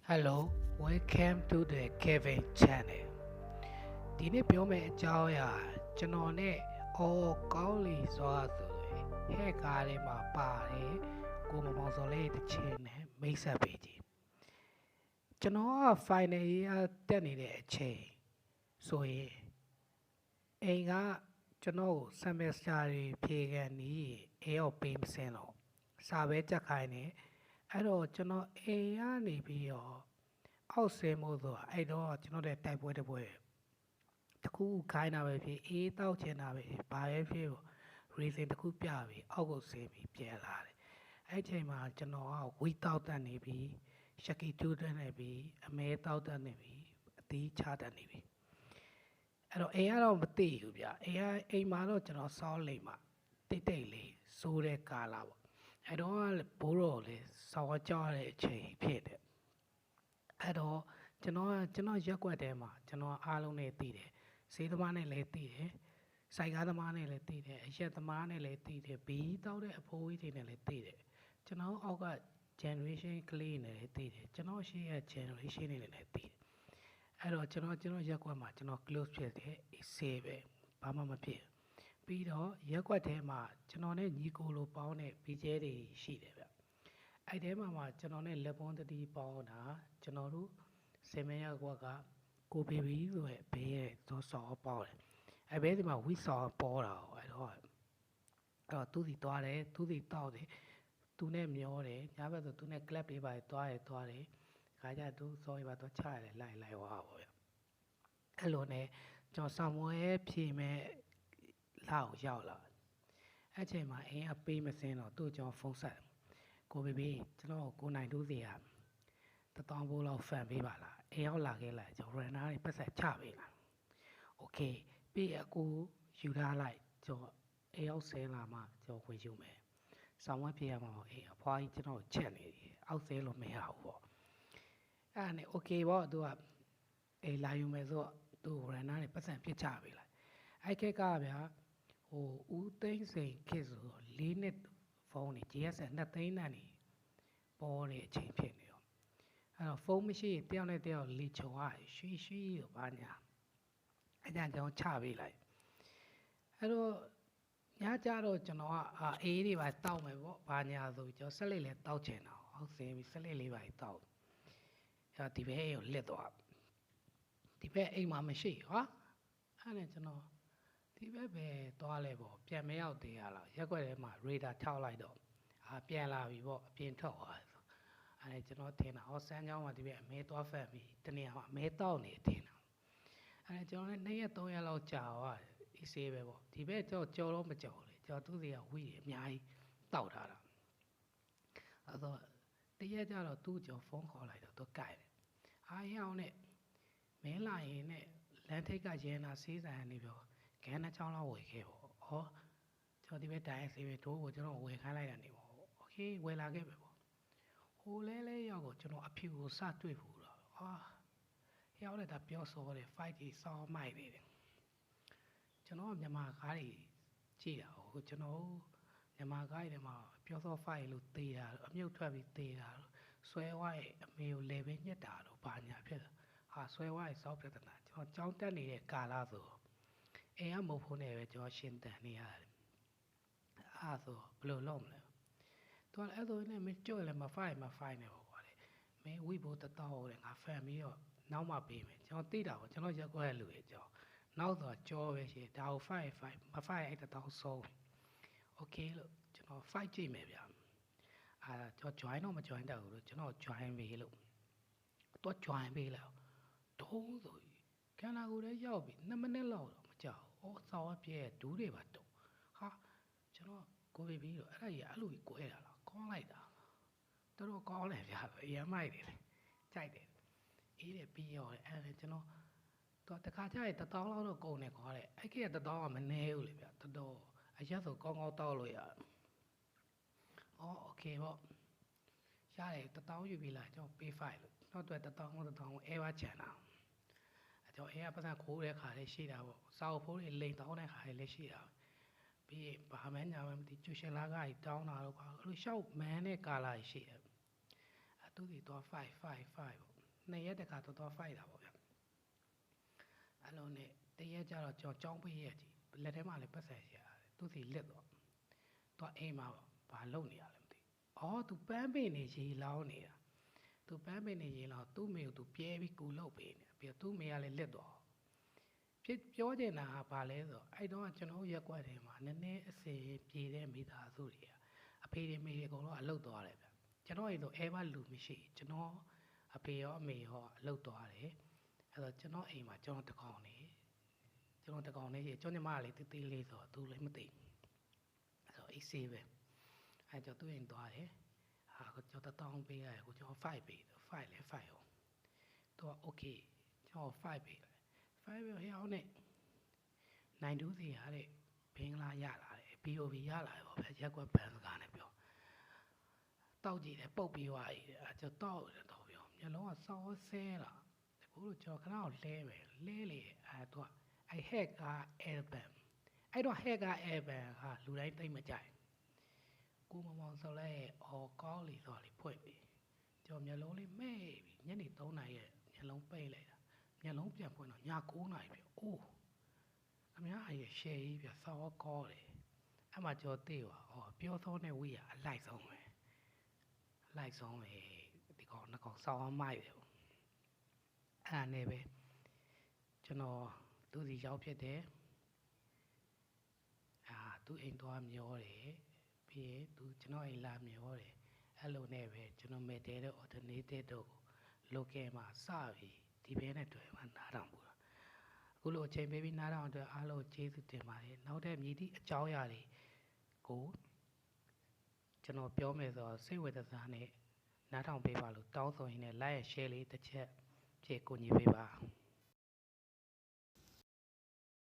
Hello, welcome to the Kevin Channel. ဒီနေ့ပြောမယ့်အကြောင်းအရာကျွန်တော်နဲ့ကောင်းလီစွာဆိုဟဲ့ကားလေးမှာပါတယ်ကိုမမောင်စောလေးတစ်ချင်းနဲ့မိတ်ဆက်ပေးကြည့်ကျွန်တော်က final year တက်နေတဲ့အချိန်ဆိုရင်အိမ်ကကျွန်တော်ကို semester တွေဖြေခံနီးအေးရောက်ပေးမစင်းတော့စာပဲကြက်ခိုင်းနေအဲ့တော့ကျွန်တော်အိမ်ကနေပြီးတော့အောက်ဆင်းမို့ဆိုအဲ့တော့ကျွန်တော်တဲ့တိုက်ပွဲတစ်ပွဲတခုခိုင်းတာပဲဖြစ်အေးတောက်ချင်တာပဲဘာပဲဖြစ် reason တခုပြပြီးအောက်ကိုဆင်းပြီးပြန်လာတယ်အဲ့ချိန်မှာကျွန်တော်ကဝီတောက်တက်နေပြီးရှက်ကီတူးတက်နေပြီးအမဲတောက်တက်နေပြီးအသီးချတက်နေပြီးအဲ့တော့အိမ်ကတော့မသိဘူးဗျအိမ်မှာတော့ကျွန်တော်စောင်းလိမ့်မှာတိတ်တိတ်လေးစိုးတဲ့ကာလာပေါ့အဲ့တော့ဘိုးတော်လေးစောင်းကြောက်တဲ့အချိန်ဖြစ်တယ်အဲ့တော့ကျွန်တော်ရက်ွက်ထဲမှာကျွန်တော်အားလုံးနဲ့တည်တယ်ဈေးသမားနဲ့လည်းတည်တယ်စိုက်ကားသမားနဲ့လည်းတည်တယ်အရက်သမားနဲ့လည်းတည်တယ်ဘီးတောက်တဲ့အဖိုးကြီးတွေနဲ့လည်းတည်တယ်ကျွန်တော်အောက်က generation ကလေးနဲ့လည်းတည်တယ်ကျွန်တော်ရှေ့ရဲ့ generation တွေနဲ့လည်းတည်တယ်အဲ့တော့ကျွန်တော်ရက်ွက်မှာကျွန်တော် close ဖြစ်တယ်အေးပဲဘာမှမဖြစ်ပြီးတော့ရက်ွက်ထဲမှာကျွန်တော်နဲ့ညီကိုလိုပေါင်းတဲ့ BJ တွေရှိတယ်ဗျအဲ့ထဲမှာကျွန်တော်နဲ့လက်ပွန်းတတိပေါင်းတာကျွန်တော်တို့ဆင်မရကွက်ကကိုဘေဘီဆိုရဲ့ဘေးရဲ့သောစောပေါင်းတယ်အဲ့ဘေးဒီမှာဝီစောပေါ်တာအဲ့တော့သူစီသွားတယ်သူစီတောက်တယ်သူနဲ့မျောတယ်ညဘက်ဆိုသူနဲ့ club တွေပါသွားတယ်ခါကြသူစောရပါတော့ချရတယ်လိုက်ဝါပေါ့ဗျအဲ့လိုနဲ့ကျွန်တော်ဆောင်မွဲဖြေမဲ့လောက်ရောက်လာအဲ့ချိန်မှာအင်းအပေးမစင်းတော့သူ့ကျွန်တော်ဖုန်းဆက်ကိုဘေဘီကျွန်တော်ကိုနိုင်တူးစီက1000ဘိုးလောက်ဖန်ပေးပါလားအိမ်ရောက်လာခဲ့လိုက်ကျွန်တော် runner တွေပတ်ဆက်ချပေးလားโอเคပြီးအကူယူထားလိုက်ကျွန်တော်အိမ်ရောက်ဆဲလာမှကျွန်တော်ဝင်ယူမယ်ဆောင်းဝဲပြေးရမှာပေါ့အေးအဖွားကြီးကျွန်တော်ချက်နေတယ်အောက်ဆဲလို့မရဘူးပေါ့အဲ့ဒါနဲ့โอเคပေါ့သူကအေးလာယူမယ်ဆိုတော့သူ runner တွေပတ်ဆက်ပြစ်ချပေးလိုက်အဲ့ခက်ကဗျာဦးသိန်းစိန်ခေတ်ဆိုတော့4နှစ်ဖုန်းနေ GSM 2သိန်းတန်းနေပေါ်တဲ့အချိန်ဖြစ်နေတော့အဲ့တော့ဖုန်းမရှိတယောက်နဲ့တယောက်လီချုံရတယ်ရွှေရောဘာညာအဲ့ဒါကြောင့်ချပေးလိုက်အဲ့တော့ညကြတော့ကျွန်တော်ကအေးတွေပါတောက်မယ်ပေါ့ဘာညာဆိုကျွန်တော်ဆက်လက်လည်းတောက်ချင်တာဟုတ်စင်းပြီးဆက်လက်လေးပါတောက်အဲ့ဒီဘက်ကိုလက်သွားဒီဘက်အိမ်မှာမရှိဟာအဲ့နဲ့ကျွန်တော်ဒီဘက်ပဲသွားလဲပေါ့ပြန်မရောက်သေးရလားရက်ွက်ထဲမှာရေဒါထောက်လိုက်တော့ပြန်လာပြီပေါ့အပြင်ထွက်သွားတယ်အဲ့ကျွန်တော်ထင်တာစမ်းချောင်းမှာဒီဘက်အမဲသွားဖက်ပြီးတနေ့ကအမဲတောက်နေထင်တာအဲ့ကျွန်တော်လည်း2ရက်3ရက်လောက်ကြာသွားတယ်အေးဆေးပဲပေါ့ဒီဘက်ကြော်တော့မကြော်လေကြော်သူ့စီကဝီးတယ်အများကြီးတောက်ထားတာအဲ့တော့တရက်ကြတော့သူ့ကြော်ဖုန်းခေါ်လိုက်တော့သူကြိုက်တယ်အားရအောင်နဲ့မင်းလာရင်နဲ့လမ်းထိပ်ကရဲနာဆေးဆိုင်နေပြောခန်းနှချောင်းလောက်ဝယ်ခဲ့ပေါ့ဟောကျွန်တော်ဒီဘက်တိုင်းဆေးပဲတို့ကိုကျွန်တော်ဝယ်ခိုင်းလိုက်တာနေပေါ့โอเคဝယ်လာခဲ့ပဲပေါ့ဟိုလဲရောက်ကိုကျွန်တော်အဖြူကိုစတွေ့ဘူးတော့ရောက်လက်တာပြောစောတယ် fight ကြီးစောင်းမိုက်နေတယ်ကျွန်တော်မြန်မာကားတွေကြည့်တာဟိုကျွန်တော်မြန်မာကားတွေမှာပြောစော fight လို့သေတာအမြုပ်ထွက်ပြီးသေတာဆွဲဝိုင်းအမေကိုလေပဲညက်တာတော့ဘာညာဖြစ်တာဆွဲဝိုင်းစောက်ပြဿနာကျွန်တော်ကြောင်းတက်နေတဲ့ကာလာဆိုအိမ်ကမဟုတ်ဖို့နဲ့ပဲကျွန်တော်ရှင်းတန်နေရတယ်ဆိုဘယ်လိုလုပ်မလဲသူကအဲ့လိုနဲ့မကြွလည်းမ fight နေပေါ့ကွာလေမင်းဝိဘိုး1000ဟိုတယ်ငါဖန်ပြီးတော့နောက်မှပေးမယ်ကျွန်တော်သိတာပေါ့ကျွန်တော်ရက်ွက်ရဲ့လူရဲ့ကျွန်တော်နောက်တော့ကြောပဲရှိဒါကို fight မ fight အဲ့1000ဆုံးโอเคလို့ကျွန်တော် fight ကြည့်မယ်ဗျာကျွန်တော် join တော့မ join တတ်ဘူးလို့ကျွန်တော် join ပေးလို့တော့ join ပေးလိုက်ဒုံးဆိုခန္ဓာကိုယ်ထဲရောက်ပြီ2မိနစ်လောက်တော့မကြောက်ဘူးစောင်းပြဲဒူးတွေပါတုံဟာကျွန်တော်ကိုဘေဘီတော့အဲ့ဒါကြီးအဲ့လိုကြီးကွဲတာလားကောင်းလိုက်တာတော်တော်ကောင်းတယ်ဗျာအရင်မိုက်တယ်ကြိုက်တယ်အေးတယ်ပြီးရောတယ်အဲ့ဒါကျွန်တော်တော့တခါကျရင်1000လောက်တော့ကုန်တယ်ခွာတဲ့အဲ့က1000ကမနေဘူးလေဗျာတော်အရက်ဆိုကောင်းတောက်လို့ရတယ်โอเคပေါ့ရတယ်1000ယူပြီးလာကျွန်တော် pay file လို့နောက်တော့1000အဲဝါချန်တာကျွန်တော်အဲကပတ်စံခိုးတဲ့ခါလေးရှိတာပေါ့စာအုပ်ဖိုးတွေလိန်တောင်းတဲ့ခါလေးရှိတာပြီးဘာမှညာမှမသိကျူရှင်လာကတောင်းတာတော့ကွာအဲ့လိုရှောက်မန်းတဲ့ကာလာရှိတယ် သူစီတော့5ပေါ့2ရက်တခါတော့5တာပေါ့ဗျအဲ့လိုနဲ့တရက်ကျတော့ကြောင်းပေးရက်ကြီးလက်ထဲမှာလည်းပတ်ဆက်ရသူစီလစ်တော့အိမ်မှာဘာလုပ်နေရလဲမသိအော်သူပန်းပင်နေရေလောင်းနေတာသူပန်းပင်နေရေလောင်းသူ့မေကိုသူပြဲပြီးကူလုပ်ပေးနေပြီးတော့သူ့မေကလည်းလစ်တော့ဖြစ်ပြောချင်တာကဘာလဲဆိုတော့အဲ့တော့ကျွန်တော်ရက်ွက်ထဲမှာနည်းနည်းအစီပြေတဲ့မိသားစုတွေအဖေတွေမေတွေအကုန်လုံးအလုပ်သွားတယ်ဗျကျွန်တော်အိမ်ဆိုအဲဘာလူမရှိကျွန်တော်အဖေရောအမေရောအလုပ်သွားတယ်အဲ့တော့ကျွန်တော်အိမ်မှာကျွန်တော်တကောင်နေကျွန်ညီမလေးတေးသေးလေးဆိုတော့သူလည်းမသိအဲ့တော့အေးဆေးပဲအဲ့ကျွန်တော်သူ့အိမ်သွားတယ်ကိုကျွန်တော်1000ပေးရတယ်ကိုကျွန်တော်5ပေးတယ်5လဲ5ရောသူက okay ကျွန်တော်5ပေးတယ်5ပေးဟဲ့အောင်နဲ့နိုင်တူးစီရတဲ့ဘင်္ဂလားရလာတယ် POV ရလာတယ်ပေါ့ဗျရက်ကွက်ဘန်စကားနဲ့ပြောတောက်ကြည့်တယ်ပုတ်ပြီးသွားပြီအဲ့ကျွန်တော်တောက်တယ်တော့ပြောမျက်လုံးကစောင်းဆဲလာအခုလိုကျွန်တော်ခဏကိုလဲပဲလဲလေအဲ့တော့အဲ့ hack က album အဲ့တော့ hack က album ကလူတိုင်းသိမကြိုက်ကိုမောင်ဆိုလဲအော်ကောင်းလီဆိုလေဖွင့်ပြီကျွန်တော်မျက်လုံးလေးမဲ့ပြီညနေ3နာရီရဲ့မျက်လုံးပိတ်လိုက်တာမျက်လုံးပြန်ဖွင့်တော့ည9နာရီပြီအိုးအများကြီးရှယ်ကြီးပြစောင်းကောတယ်အဲ့မှာကျွန်တော်သိပါဟောပြောသောနဲ့ဝိရအလိုက်ဆုံးပဲဒီကောင်နှစ်ကောင်စောင်းအောင်မိုက်တယ်အဲ့နဲ့ပဲကျွန်တော်သူစီရောက်ဖြစ်တယ်သူအိမ်သွားမျောတယ်ပြီးရင်သူကျွန်တော်အိမ်လာမျောတယ်အဲ့လိုနဲ့ပဲကျွန်တော်မဲ့တဲတဲ့ alternative တို့ local မှာစပြီးဒီဘဲနဲ့တွေ့မှနားထောင်ဘူးအခုလိုအချိန်ပေးပြီးနားထောင်အတွက်အားလုံးကျေးဇူးတင်ပါတယ်နောက်ထပ်မြည်သည့်အကြောင်းအရာတွေကိုကျွန်တော်ပြောမယ်ဆိုတော့စိတ်ဝင်စားနဲ့နားထောင်ပေးပါလို့တောင်းဆိုရင်းနဲ့ like and share လေးတစ်ချက်ဖြည့်ကူညီပေးပါ